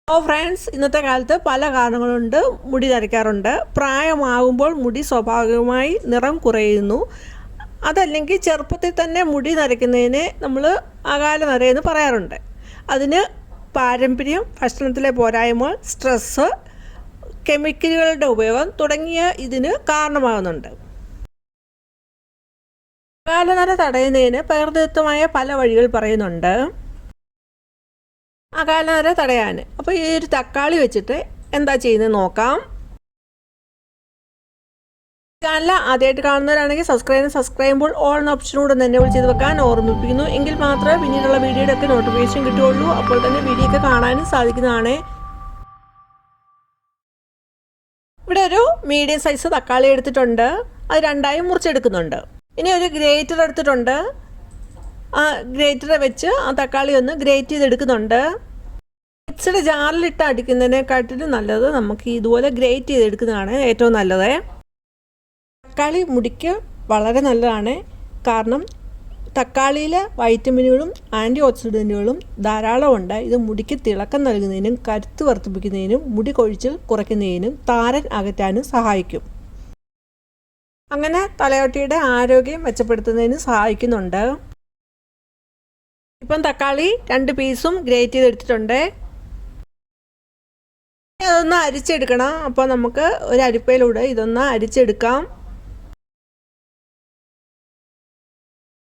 Friends, ഇന്നത്തെ കാലത്ത് പല കാരണങ്ങളുണ്ട് മുടി നരയ്ക്കാറുണ്ട്. പ്രായമാകുമ്പോൾ മുടി സ്വാഭാവികമായി നിറം കുറയുന്നു. അതല്ലെങ്കിൽ ചെറുപ്പത്തിൽ തന്നെ മുടി നരയ്ക്കുന്നതിന് നമ്മൾ അകാല നരയെന്ന് പറയാറുണ്ട്. അതിന് പാരമ്പര്യം, ഭക്ഷണത്തിലെ പോരായ്മ, സ്ട്രെസ്സ്, കെമിക്കലുകളുടെ ഉപയോഗം തുടങ്ങിയ ഇതിന് കാരണമാകുന്നുണ്ട്. അകാല നര തടയുന്നതിന് പ്രകൃതിദത്തമായ പല വഴികൾ പറയുന്നുണ്ട്. അകാല നര തടയാൻ അപ്പോൾ ഈ ഒരു തക്കാളി വെച്ചിട്ട് എന്താ ചെയ്യുന്നത് നോക്കാം. ചാനൽ ആദ്യമായിട്ട് കാണുന്നവരാണെങ്കിൽ സബ്സ്ക്രൈബ് ചെയ്യുമ്പോൾ ഓൾ എന്ന ഓപ്ഷനോട് തന്നെ ചെയ്ത് വെക്കാൻ ഓർമ്മിപ്പിക്കുന്നു. എങ്കിൽ മാത്രമേ പിന്നീടുള്ള വീഡിയോയുടെ ഒക്കെ നോട്ടിഫിക്കേഷൻ കിട്ടുകയുള്ളൂ. അപ്പോൾ തന്നെ വീഡിയോ ഒക്കെ കാണാനും സാധിക്കുന്നതാണ്. ഇവിടെ ഒരു മീഡിയം സൈസ് തക്കാളി എടുത്തിട്ടുണ്ട്. അത് രണ്ടായി മുറിച്ചെടുക്കുന്നുണ്ട്. ഇനി ഒരു ഗ്രേറ്റർ എടുത്തിട്ടുണ്ട്. ആ ഗ്രേറ്ററെ വെച്ച് ആ തക്കാളി ഒന്ന് ഗ്രേറ്റ് ചെയ്തെടുക്കുന്നുണ്ട്. മിക്സിയുടെ ജാറിലിട്ട് അടിക്കുന്നതിനെക്കാട്ടിലും നല്ലത് നമുക്ക് ഇതുപോലെ ഗ്രേറ്റ് ചെയ്തെടുക്കുന്നതാണ് ഏറ്റവും നല്ലത്. തക്കാളി മുടിക്ക് വളരെ നല്ലതാണ്. കാരണം തക്കാളിയിലെ വൈറ്റമിനുകളും ആൻറ്റി ഓക്സിഡൻറ്റുകളും ധാരാളമുണ്ട്. ഇത് മുടിക്ക് തിളക്കം നൽകുന്നതിനും കരുത്ത് വർദ്ധിപ്പിക്കുന്നതിനും മുടി കൊഴിച്ചിൽ കുറയ്ക്കുന്നതിനും താരൻ അകറ്റാനും സഹായിക്കും. അങ്ങനെ തലയോട്ടിയുടെ ആരോഗ്യം മെച്ചപ്പെടുത്തുന്നതിന് സഹായിക്കുന്നുണ്ട്. ഇപ്പം തക്കാളി 2 പീസും ഗ്രേറ്റ് ചെയ്തെടുത്തിട്ടുണ്ട്. അതൊന്ന് അരിച്ചെടുക്കണം. അപ്പോൾ നമുക്ക് ഒരു അരിപ്പയിലൂടെ ഇതൊന്ന് അരിച്ചെടുക്കാം.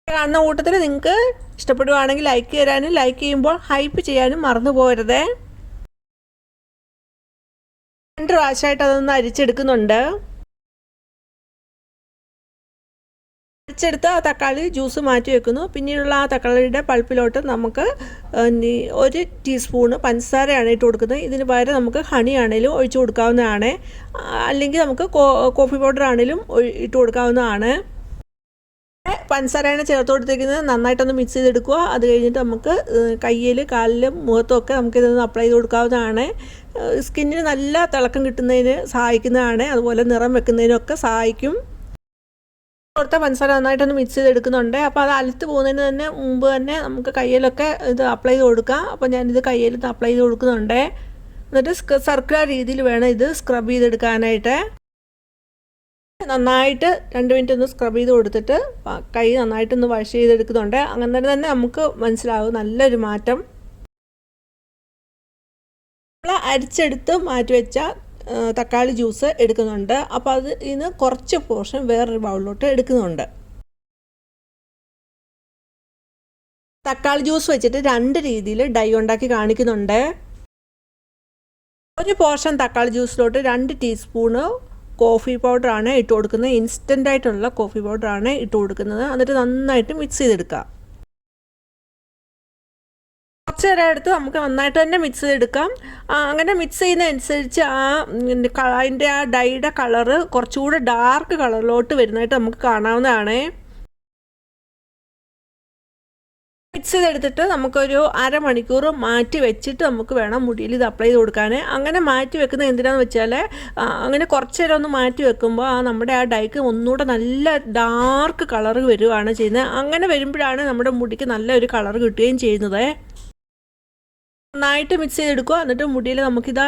കാണുന്ന കൂട്ടത്തിൽ നിങ്ങൾക്ക് ഇഷ്ടപ്പെടുകയാണെങ്കിൽ ലൈക്ക് തരാനും ലൈക്ക് ചെയ്യുമ്പോൾ ഹൈപ്പ് ചെയ്യാനും മറന്നു പോകരുത്. 2 പ്രാവശ്യമായിട്ട് അതൊന്ന് അരിച്ചെടുക്കുന്നുണ്ട്. അരിച്ചെടുത്ത് ആ തക്കാളി ജ്യൂസ് മാറ്റി വെക്കുന്നു. പിന്നീടുള്ള ആ തക്കാളിയുടെ പൾപ്പിലോട്ട് നമുക്ക് 1 ടീസ്പൂണ് പഞ്ചസാരയാണ് ഇട്ട് കൊടുക്കുന്നത്. ഇതിന് പകരം നമുക്ക് ഹണി ആണെങ്കിലും ഒഴിച്ചു കൊടുക്കാവുന്നതാണ്. അല്ലെങ്കിൽ നമുക്ക് കോഫി പൗഡർ ആണെങ്കിലും ഇട്ട് കൊടുക്കാവുന്നതാണ്. പഞ്ചസാരയാണ് ചേർത്ത് കൊടുത്തിരിക്കുന്നത്. നന്നായിട്ടൊന്ന് മിക്സ് ചെയ്തെടുക്കുക. അത് കഴിഞ്ഞിട്ട് നമുക്ക് കയ്യിൽ, കാലിലും, മുഖത്തുമൊക്കെ നമുക്കിതൊന്ന് അപ്ലൈ ചെയ്ത് കൊടുക്കാവുന്നതാണ്. സ്കിന്നിന് നല്ല തിളക്കം കിട്ടുന്നതിന് സഹായിക്കുന്നതാണ്. അതുപോലെ നിറം വെക്കുന്നതിനൊക്കെ സഹായിക്കും. കൊടുത്ത പഞ്ചസാര നന്നായിട്ടൊന്ന് മിക്സ് ചെയ്തെടുക്കുന്നുണ്ട്. അപ്പോൾ അത് അലുത്ത് പോകുന്നതിന് മുമ്പ് തന്നെ നമുക്ക് കയ്യിലൊക്കെ ഇത് അപ്ലൈ ചെയ്ത് കൊടുക്കാം. അപ്പോൾ ഞാനിത് കയ്യിൽ അപ്ലൈ ചെയ്ത് കൊടുക്കുന്നുണ്ട്. എന്നിട്ട് സർക്കുലർ രീതിയിൽ വേണം ഇത് സ്ക്രബ് ചെയ്തെടുക്കാനായിട്ട്. നന്നായിട്ട് 2 മിനിറ്റ് ഒന്ന് സ്ക്രബ് ചെയ്ത് കൊടുത്തിട്ട് കൈ നന്നായിട്ടൊന്ന് വാഷ് ചെയ്തെടുക്കുന്നുണ്ട്. അങ്ങനെ തന്നെ നമുക്ക് മനസ്സിലാവും നല്ലൊരു മാറ്റം. നമ്മൾ അരിച്ചെടുത്ത് മാറ്റി വെച്ച തക്കാളി ജ്യൂസ് എടുക്കുന്നുണ്ട്. അപ്പോൾ അത് ഇതിന് കുറച്ച് പോർഷൻ വേറൊരു ബൗളിലോട്ട് എടുക്കുന്നുണ്ട്. തക്കാളി ജ്യൂസ് വെച്ചിട്ട് 2 രീതിയിൽ ഡൈ ഉണ്ടാക്കി കാണിക്കുന്നുണ്ട്. ഒരു പോർഷൻ തക്കാളി ജ്യൂസിലോട്ട് 2 ടീസ്പൂണ് കോഫി പൗഡറാണ് ഇട്ട് കൊടുക്കുന്നത്. ഇൻസ്റ്റൻ്റ് ആയിട്ടുള്ള കോഫി പൗഡറാണ് ഇട്ട് കൊടുക്കുന്നത്. എന്നിട്ട് നന്നായിട്ട് മിക്സ് ചെയ്തെടുക്കുക. കുറച്ച് നേരം എടുത്ത് നമുക്ക് നന്നായിട്ട് തന്നെ മിക്സ് ചെയ്തെടുക്കാം. അങ്ങനെ മിക്സ് ചെയ്യുന്നതനുസരിച്ച് അതിൻ്റെ ആ ഡൈയുടെ കളറ് കുറച്ചുകൂടെ ഡാർക്ക് കളറിലോട്ട് വരുന്നതായിട്ട് നമുക്ക് കാണാവുന്നതാണ്. മിക്സ് ചെയ്തെടുത്തിട്ട് നമുക്കൊരു അരമണിക്കൂർ മാറ്റി വെച്ചിട്ട് നമുക്ക് വേണം മുടിയിൽ ഇത് അപ്ലൈ ചെയ്ത് കൊടുക്കാൻ. അങ്ങനെ മാറ്റി വെക്കുന്നത് എന്തിനാണെന്ന് വെച്ചാൽ അങ്ങനെ കുറച്ച് നേരം ഒന്ന് മാറ്റി വെക്കുമ്പോൾ നമ്മുടെ ആ ഡൈക്ക് ഒന്നുകൂടെ നല്ല ഡാർക്ക് കളർ വരികയാണ് ചെയ്യുന്നത്. അങ്ങനെ വരുമ്പോഴാണ് നമ്മുടെ മുടിക്ക് നല്ലൊരു കളർ കിട്ടുകയും ചെയ്യുന്നത്. നന്നായിട്ട് മിക്സ് ചെയ്തെടുക്കുക. എന്നിട്ട് മുടിയിൽ നമുക്കിത്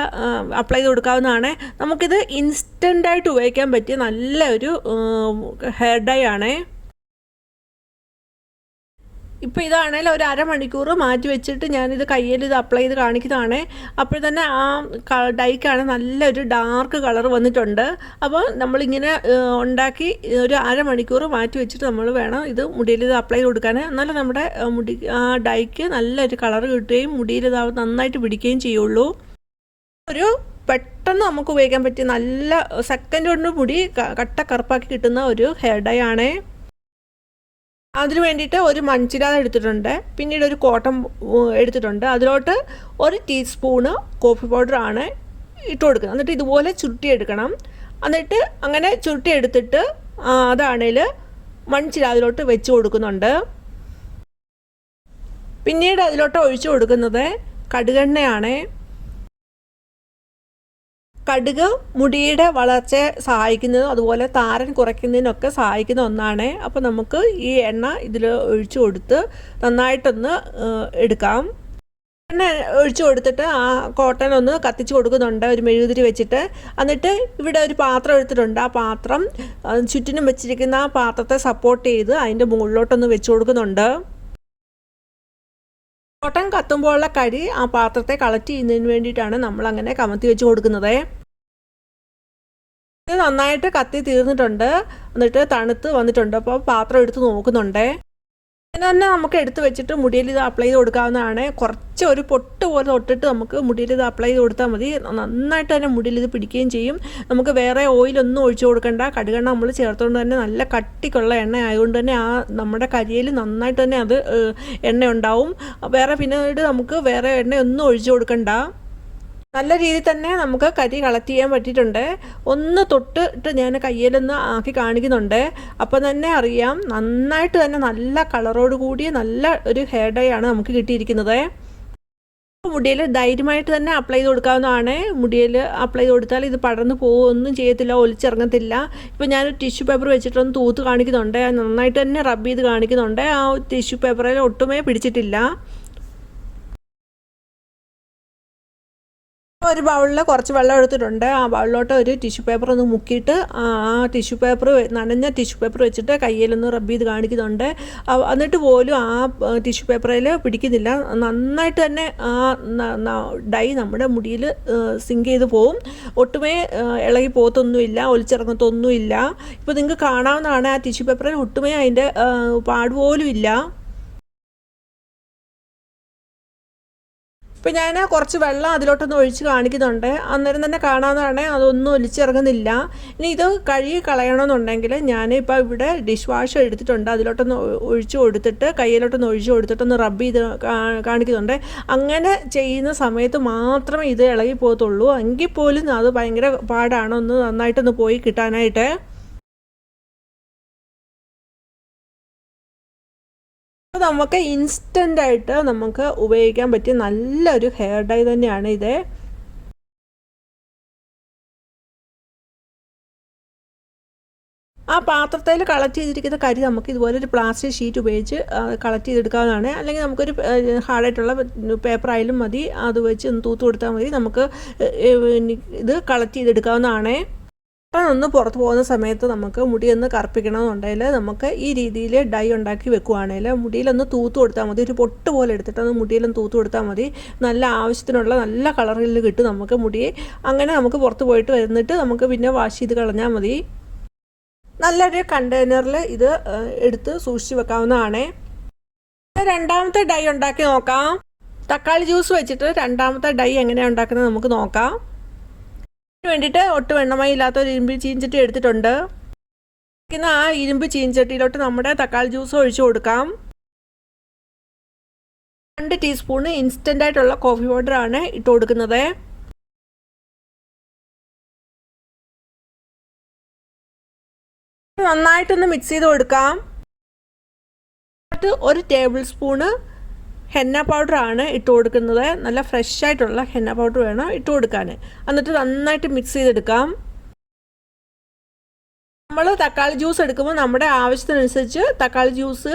അപ്ലൈ ചെയ്ത് കൊടുക്കാവുന്നതാണ്. നമുക്കിത് ഇൻസ്റ്റൻ്റായിട്ട് ഉപയോഗിക്കാൻ പറ്റിയ നല്ലൊരു ഹെയർ ഡൈ ആണ്. ഇപ്പോൾ ഇതാണെങ്കിൽ ഒരു അരമണിക്കൂർ മാറ്റി വെച്ചിട്ട് ഞാനിത് കയ്യിൽ ഇത് അപ്ലൈ ചെയ്ത് കാണിക്കുന്നതാണ്. അപ്പോൾ തന്നെ ആ ഡൈക്കാണ് നല്ലൊരു ഡാർക്ക് കളർ വന്നിട്ടുണ്ട്. അപ്പോൾ നമ്മളിങ്ങനെ ഉണ്ടാക്കി ഒരു അരമണിക്കൂർ മാറ്റി വെച്ചിട്ട് നമ്മൾ വേണം ഇത് മുടിയിൽ ഇത് അപ്ലൈ ചെയ്ത് കൊടുക്കാൻ. എന്നാലും നമ്മുടെ മുടി ആ ഡൈക്ക് നല്ലൊരു കളർ കിട്ടുകയും മുടിയിൽ ഇത് നന്നായിട്ട് പിടിക്കുകയും ചെയ്യുള്ളൂ. ഒരു പെട്ടെന്ന് നമുക്ക് ഉപയോഗിക്കാൻ പറ്റിയ നല്ല സെക്കൻഡ് കൊണ്ട് മുടി കട്ട കറുപ്പാക്കി കിട്ടുന്ന ഒരു ഹെയർ ഡൈ ആണ്. അതിന് വേണ്ടിയിട്ട് ഒരു മൺചിരാത എടുത്തിട്ടുണ്ട്. പിന്നീട് ഒരു കോട്ടൺ എടുത്തിട്ടുണ്ട്. അതിലോട്ട് 1 ടീസ്പൂണ് കോഫി പൗഡറാണ് ഇട്ട് കൊടുക്കുന്നത്. എന്നിട്ട് ഇതുപോലെ ചുരുട്ടിയെടുക്കണം. എന്നിട്ട് അങ്ങനെ ചുരുട്ടിയെടുത്തിട്ട് അതാണെങ്കിൽ മൺചിരാതിലോട്ട് വെച്ച് കൊടുക്കുന്നുണ്ട്. പിന്നീട് അതിലോട്ട് ഒഴിച്ചു കൊടുക്കുന്നത് കടുകെണ്ണയാണ്. കടുക് മുടിയുടെ വളർച്ചയെ സഹായിക്കുന്നതും അതുപോലെ താരൻ കുറയ്ക്കുന്നതിനൊക്കെ സഹായിക്കുന്ന ഒന്നാണ്. അപ്പോൾ നമുക്ക് ഈ എണ്ണ ഇതിൽ ഒഴിച്ചു കൊടുത്ത് നന്നായിട്ടൊന്ന് എടുക്കാം. എണ്ണ ഒഴിച്ചു കൊടുത്തിട്ട് ആ കോട്ടൺ ഒന്ന് കത്തിച്ച് കൊടുക്കുന്നുണ്ട് ഒരു മെഴുകുതിരി വെച്ചിട്ട്. എന്നിട്ട് ഇവിടെ ഒരു പാത്രം എടുത്തിട്ടുണ്ട്. ആ പാത്രം ചുറ്റിനും വെച്ചിരിക്കുന്ന ആ പാത്രത്തെ സപ്പോർട്ട് ചെയ്ത് അതിൻ്റെ മുകളിലോട്ടൊന്ന് വെച്ച് കൊടുക്കുന്നുണ്ട്. കോട്ടൺ കത്തുമ്പോഴുള്ള കരി ആ പാത്രത്തെ കളക്ട് ചെയ്യുന്നതിന് വേണ്ടിയിട്ടാണ് നമ്മൾ അങ്ങനെ കമത്തി വെച്ച് കൊടുക്കുന്നത്. ഇത് നന്നായിട്ട് കത്തി തീർന്നിട്ടുണ്ട്. എന്നിട്ട് തണുത്ത് വന്നിട്ടുണ്ട്. അപ്പോൾ പാത്രം എടുത്ത് നോക്കുന്നുണ്ട്. അങ്ങനെ തന്നെ നമുക്ക് എടുത്ത് വെച്ചിട്ട് മുടിയിൽ ഇത് അപ്ലൈ ചെയ്ത് കൊടുക്കാവുന്നതാണ്. കുറച്ച് ഒരു പൊട്ട് പോലെ തൊട്ടിട്ട് നമുക്ക് മുടിയിൽ ഇത് അപ്ലൈ ചെയ്ത് കൊടുത്താൽ മതി. നന്നായിട്ട് തന്നെ മുടിയിൽ ഇത് പിടിക്കുകയും ചെയ്യും. നമുക്ക് വേറെ ഓയിലൊന്നും ഒഴിച്ചു കൊടുക്കേണ്ട. കടുകെണ്ണ നമ്മൾ ചേർത്തുകൊണ്ട് തന്നെ നല്ല കട്ടിക്കുള്ള എണ്ണ ആയതുകൊണ്ട് തന്നെ ആ നമ്മുടെ കരിയിൽ നന്നായിട്ട് തന്നെ അത് എണ്ണ ഉണ്ടാവും. വേറെ പിന്നീട് നമുക്ക് വേറെ എണ്ണയൊന്നും ഒഴിച്ചു കൊടുക്കണ്ട. നല്ല രീതിയിൽ തന്നെ നമുക്ക് കരി കളക്ട് ചെയ്യാൻ പറ്റിയിട്ടുണ്ട്. ഒന്ന് തൊട്ടിട്ട് ഞാൻ കയ്യിലൊന്ന് ആക്കി കാണിക്കുന്നുണ്ട്. അപ്പം തന്നെ അറിയാം നന്നായിട്ട് തന്നെ നല്ല കളറോട് കൂടിയ നല്ല ഒരു ഹെയർ ഡൈ ആണ് നമുക്ക് കിട്ടിയിരിക്കുന്നത്. മുടിയിൽ ധൈര്യമായിട്ട് തന്നെ അപ്ലൈ ചെയ്ത് കൊടുക്കാവുന്നതാണ്. മുടിയിൽ അപ്ലൈ ചെയ്ത് കൊടുത്താൽ ഇത് പടർന്ന് പോവുകയൊന്നും ചെയ്യത്തില്ല, ഒലിച്ചിറങ്ങത്തില്ല. ഇപ്പോൾ ഞാൻ ടിഷ്യൂ പേപ്പർ വെച്ചിട്ടൊന്ന് തൂത്ത് കാണിക്കുന്നുണ്ട്. നന്നായിട്ട് തന്നെ റബ്ബ് ചെയ്ത് കാണിക്കുന്നുണ്ട്. ആ ടിഷ്യൂ പേപ്പറിൽ ഒട്ടുമേ പിടിച്ചിട്ടില്ല. ഒരു ബൗളിൽ കുറച്ച് വെള്ളം എടുത്തിട്ടുണ്ട്. ആ ബൗളിലോട്ട് ഒരു ടിഷ്യൂ പേപ്പർ ഒന്ന് മുക്കിയിട്ട് ആ ടിഷ്യൂ പേപ്പർ നനഞ്ഞ ടിഷ്യൂ പേപ്പർ വെച്ചിട്ട് കയ്യിലൊന്ന് റബ്ബ് ചെയ്ത് കാണിക്കുന്നുണ്ട്. എന്നിട്ട് പോലും ആ ടിഷ്യൂ പേപ്പറിൽ പിടിക്കുന്നില്ല. നന്നായിട്ട് തന്നെ ആ ഡൈ നമ്മുടെ മുടിയിൽ സിങ്ക് ചെയ്ത് പോവും. ഒട്ടുമേ ഇളകി പോകത്തൊന്നുമില്ല, ഒലിച്ചിറങ്ങത്തൊന്നുമില്ല. ഇപ്പോൾ നിങ്ങൾക്ക് കാണാവുന്നതാണ് ആ ടിഷ്യൂ പേപ്പറിൽ ഒട്ടുമേ അതിൻ്റെ പാടുപോലും ഇല്ല. ഇപ്പോൾ ഞാൻ കുറച്ച് വെള്ളം അതിലോട്ടൊന്ന് ഒഴിച്ച് കാണിക്കുന്നുണ്ട്. അന്നേരം തന്നെ കാണാവുന്നതാണ് അതൊന്നും ഒലിച്ചിറങ്ങുന്നില്ല. ഇനി ഇത് കഴുകി കളയണമെന്നുണ്ടെങ്കിൽ ഞാനിപ്പോൾ ഇവിടെ ഡിഷ് വാഷ് എടുത്തിട്ടുണ്ട്. അതിലോട്ടൊന്ന് ഒഴിച്ച് കൊടുത്തിട്ട് കയ്യിലോട്ടൊന്ന് ഒഴിച്ച് കൊടുത്തിട്ടൊന്ന് റബ്ബ് ചെയ്ത് കാണിക്കുന്നുണ്ട്. അങ്ങനെ ചെയ്യുന്ന സമയത്ത് മാത്രമേ ഇത് ഇളകി പോകത്തുള്ളൂ. എങ്കിൽ പോലും അത് ഭയങ്കര പാടാണ് ഒന്ന് നന്നായിട്ടൊന്ന് പോയി കിട്ടാനായിട്ട്. അപ്പോൾ നമുക്ക് ഇൻസ്റ്റൻ്റായിട്ട് നമുക്ക് ഉപയോഗിക്കാൻ പറ്റിയ നല്ലൊരു ഹെയർ ഡൈ തന്നെയാണ് ഇത്. ആ പാത്രത്തിൽ കളക്ട് ചെയ്തിരിക്കുന്ന കരി നമുക്ക് ഇതുപോലെ ഒരു പ്ലാസ്റ്റിക് ഷീറ്റ് ഉപയോഗിച്ച് കളക്ട് ചെയ്തെടുക്കാവുന്നതാണ്. അല്ലെങ്കിൽ നമുക്കൊരു ഹാർഡായിട്ടുള്ള പേപ്പറായാലും മതി, അത് വെച്ച് ഒന്ന് തൂത്ത് കൊടുത്താൽ മതി. നമുക്ക് ഇത് കളക്ട് ചെയ്തെടുക്കാവുന്നതാണ്. ഒന്ന് പുറത്ത് പോകുന്ന സമയത്ത് നമുക്ക് മുടിയൊന്ന് കറുപ്പിക്കണമെന്നുണ്ടെങ്കിൽ നമുക്ക് ഈ രീതിയിൽ ഡൈ ഉണ്ടാക്കി വെക്കുവാണെങ്കിൽ മുടിയിലൊന്ന് തൂത്ത് കൊടുത്താൽ മതി. ഒരു പൊട്ട് പോലെ എടുത്തിട്ട് മുടിയിലൊന്ന് തൂത്ത് കൊടുത്താൽ മതി. നല്ല ആവശ്യത്തിനുള്ള നല്ല കളറിൽ കിട്ടും നമുക്ക് മുടി. അങ്ങനെ നമുക്ക് പുറത്ത് പോയിട്ട് വന്നിട്ട് നമുക്ക് പിന്നെ വാഷ് ചെയ്ത് കളഞ്ഞാൽ മതി. നല്ലൊരു കണ്ടെയ്നറിൽ ഇത് എടുത്ത് സൂക്ഷിച്ച് വെക്കാവുന്നതാണ്. രണ്ടാമത്തെ ഡൈ ഉണ്ടാക്കി നോക്കാം. തക്കാളി ജ്യൂസ് വെച്ചിട്ട് രണ്ടാമത്തെ ഡൈ എങ്ങനെയാണ് ഉണ്ടാക്കുന്നത് നമുക്ക് നോക്കാം. വേണ്ടിയിട്ട് ഒട്ടും എണ്ണമയം ഇല്ലാത്ത ഒരു ഇരുമ്പ് ചീഞ്ചട്ടി എടുത്തിട്ടുണ്ട്. ആ ഇരുമ്പ് ചീഞ്ചട്ടിയിലോട്ട് നമ്മുടെ തക്കാളി ജ്യൂസ് ഒഴിച്ചു കൊടുക്കാം. 2 ടീസ്പൂൺ ഇൻസ്റ്റൻ്റ് ആയിട്ടുള്ള കോഫി പൗഡറാണ് ഇട്ട് കൊടുക്കുന്നത്. നന്നായിട്ടൊന്ന് മിക്സ് ചെയ്ത് കൊടുക്കാം. 1 ടേബിൾ സ്പൂണ് ഹെന്ന പൗഡറാണ് ഇട്ട് കൊടുക്കുന്നത്. നല്ല ഫ്രഷ് ആയിട്ടുള്ള ഹെന്ന പൗഡർ വേണം ഇട്ട് കൊടുക്കാൻ. എന്നിട്ട് നന്നായിട്ട് മിക്സ് ചെയ്തെടുക്കാം. നമ്മൾ തക്കാളി ജ്യൂസ് എടുക്കുമ്പോൾ നമ്മുടെ ആവശ്യത്തിനനുസരിച്ച് തക്കാളി ജ്യൂസ്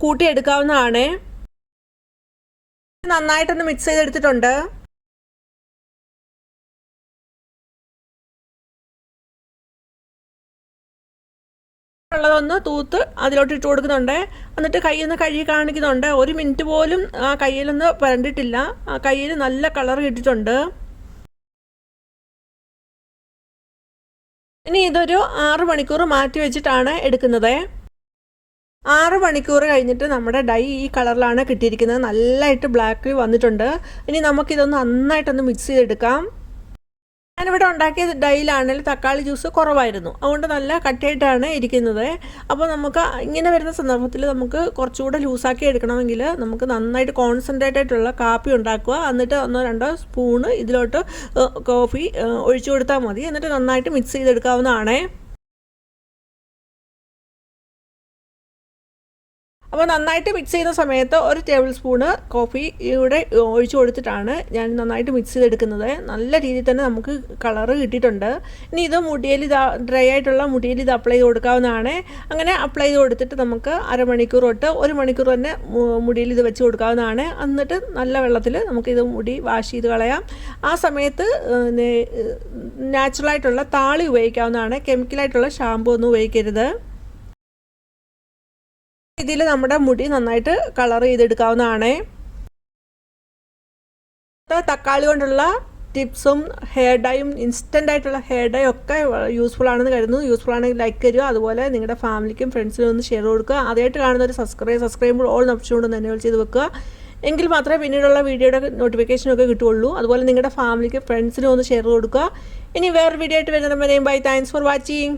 കൂട്ടിയെടുക്കാവുന്നതാണ്. നന്നായിട്ടൊന്ന് മിക്സ് ചെയ്തെടുത്തിട്ടുണ്ട്. ഉള്ളതൊന്ന് തൂത്ത് അതിലോട്ട് ഇട്ട് കൊടുക്കുന്നുണ്ട്. എന്നിട്ട് കയ്യിൽ കഴുകി കാണിക്കുന്നുണ്ട്. 1 മിനിറ്റ് പോലും ആ കയ്യിലൊന്ന് പരണ്ടിട്ടില്ല. ആ കയ്യിൽ നല്ല കളർ കിട്ടിയിട്ടുണ്ട്. ഇനി ഇതൊരു 6 മണിക്കൂർ മാറ്റി വെച്ചിട്ടാണ് എടുക്കുന്നത്. 6 മണിക്കൂർ കഴിഞ്ഞിട്ട് നമ്മുടെ ഡൈ ഈ കളറിലാണ് കിട്ടിയിരിക്കുന്നത്. നല്ലതായിട്ട് ബ്ലാക്ക് വന്നിട്ടുണ്ട്. ഇനി നമുക്കിതൊന്ന് നന്നായിട്ടൊന്ന് മിക്സ് ചെയ്തെടുക്കാം. ഞാനിവിടെ ഉണ്ടാക്കിയ ഡൈയിലാണെങ്കിൽ തക്കാളി ജ്യൂസ് കുറവായിരുന്നു, അതുകൊണ്ട് നല്ല കട്ടിയായിട്ടാണ് ഇരിക്കുന്നത്. അപ്പോൾ നമുക്ക് ഇങ്ങനെ വരുന്ന സന്ദർഭത്തിൽ നമുക്ക് കുറച്ചുകൂടെ ലൂസാക്കി എടുക്കണമെങ്കിൽ നമുക്ക് നന്നായിട്ട് കോൺസെൻട്രേറ്റ് ആയിട്ടുള്ള കാപ്പി ഉണ്ടാക്കുക. എന്നിട്ട് 1-2 സ്പൂണ് ഇതിലോട്ട് കോഫി ഒഴിച്ചു കൊടുത്താൽ മതി. എന്നിട്ട് നന്നായിട്ട് മിക്സ് ചെയ്തെടുക്കാവുന്നതാണ്. അപ്പോൾ നന്നായിട്ട് മിക്സ് ചെയ്യുന്ന സമയത്ത് ഒരു ടേബിൾ സ്പൂണ് കോഫി ഇവിടെ ഒഴിച്ചു കൊടുത്തിട്ടാണ് ഞാൻ നന്നായിട്ട് മിക്സ് ചെയ്തെടുക്കുന്നത്. നല്ല രീതിയിൽ തന്നെ നമുക്ക് കളറ് കിട്ടിയിട്ടുണ്ട്. ഇനി ഇത് മുടിയിൽ ഡ്രൈ ആയിട്ടുള്ള മുടിയിൽ ഇത് അപ്ലൈ ചെയ്ത് കൊടുക്കാവുന്നതാണ്. അങ്ങനെ അപ്ലൈ ചെയ്ത് കൊടുത്തിട്ട് നമുക്ക് അരമണിക്കൂർ തൊട്ട് 1 മണിക്കൂർ തന്നെ മുടിയിൽ ഇത് വെച്ച് കൊടുക്കാവുന്നതാണ്. എന്നിട്ട് നല്ല വെള്ളത്തിൽ നമുക്കിത് മുടി വാഷ് ചെയ്ത് കളയാം. ആ സമയത്ത് നാച്ചുറലായിട്ടുള്ള താളി ഉപയോഗിക്കാവുന്നതാണ്. കെമിക്കലായിട്ടുള്ള ഷാമ്പു ഒന്നും ഉപയോഗിക്കരുത്. ഇതിൽ നമ്മുടെ മുടി നന്നായിട്ട് കളർ ചെയ്തെടുക്കാവുന്നതാണ്. തക്കാളി കൊണ്ടുള്ള ടിപ്സും ഹെയർ ഡൈയും ഇൻസ്റ്റൻ്റ് ആയിട്ടുള്ള ഹെയർ ഡൈ ഒക്കെ യൂസ്ഫുൾ ആണെന്ന് കരുതുന്നു. യൂസ്ഫുൾ ആണെങ്കിൽ ലൈക്ക് തരിക. അതുപോലെ നിങ്ങളുടെ ഫാമിലിക്കും ഫ്രണ്ട്സിനും ഒന്ന് ഷെയർ കൊടുക്കുക. ആദ്യമായിട്ട് കാണുന്ന ഒരു സബ്സ്ക്രൈബ് ഓൾ ഓപ്ഷൻ കൊണ്ട് എനേബിൾ ചെയ്ത് വെക്കുക. എങ്കിൽ മാത്രമേ പിന്നീടുള്ള വീഡിയോയുടെ നോട്ടിഫിക്കേഷനൊക്കെ കിട്ടുകയുള്ളൂ. അതുപോലെ നിങ്ങളുടെ ഫാമിലിക്കും ഫ്രണ്ട്സിനും ഒന്ന് ഷെയർ കൊടുക്കുക. ഇനി വേറെ വീഡിയോ ആയിട്ട് വരുന്നവരെയും ബൈ. Thanks for watching.